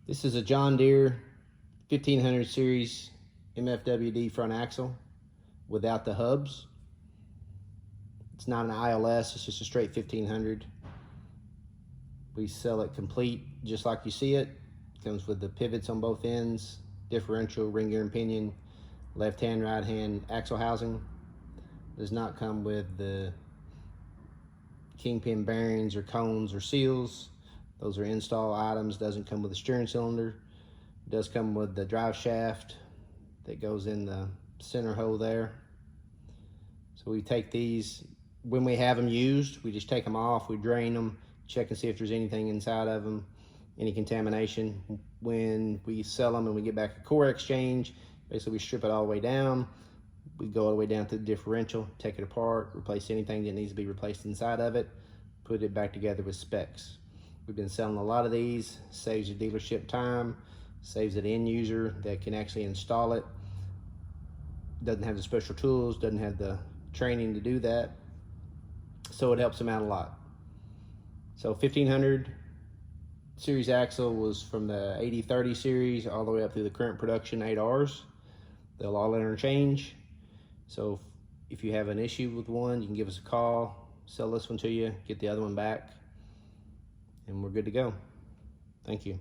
This is a John Deere 1500 series MFWD front axle without the hubs. It's not an ILS, it's just a straight 1500. We sell it complete just like you see it. Comes with the pivots on both ends, differential, ring gear and pinion, left hand, right hand axle housing. Does not come with the kingpin bearings or cones or seals. Those are install items. Doesn't come with a steering cylinder. It does come with the drive shaft that goes in the center hole there. So we take these, when we have them used, we just take them off, we drain them, check and see if there's anything inside of them, any contamination. When we sell them and we get back a core exchange, basically we strip it all the way down. We go all the way down to the differential, take it apart, replace anything that needs to be replaced inside of it, put it back together with specs. We've been selling a lot of these. Saves your dealership time, saves the end user that can actually install it. Doesn't have the special tools, doesn't have the training to do that. So it helps them out a lot. So 1500 series axle was from the 80/30 series all the way up through the current production 8Rs. They'll all interchange. So if you have an issue with one, you can give us a call, sell this one to you, get the other one back, and we're good to go. Thank you.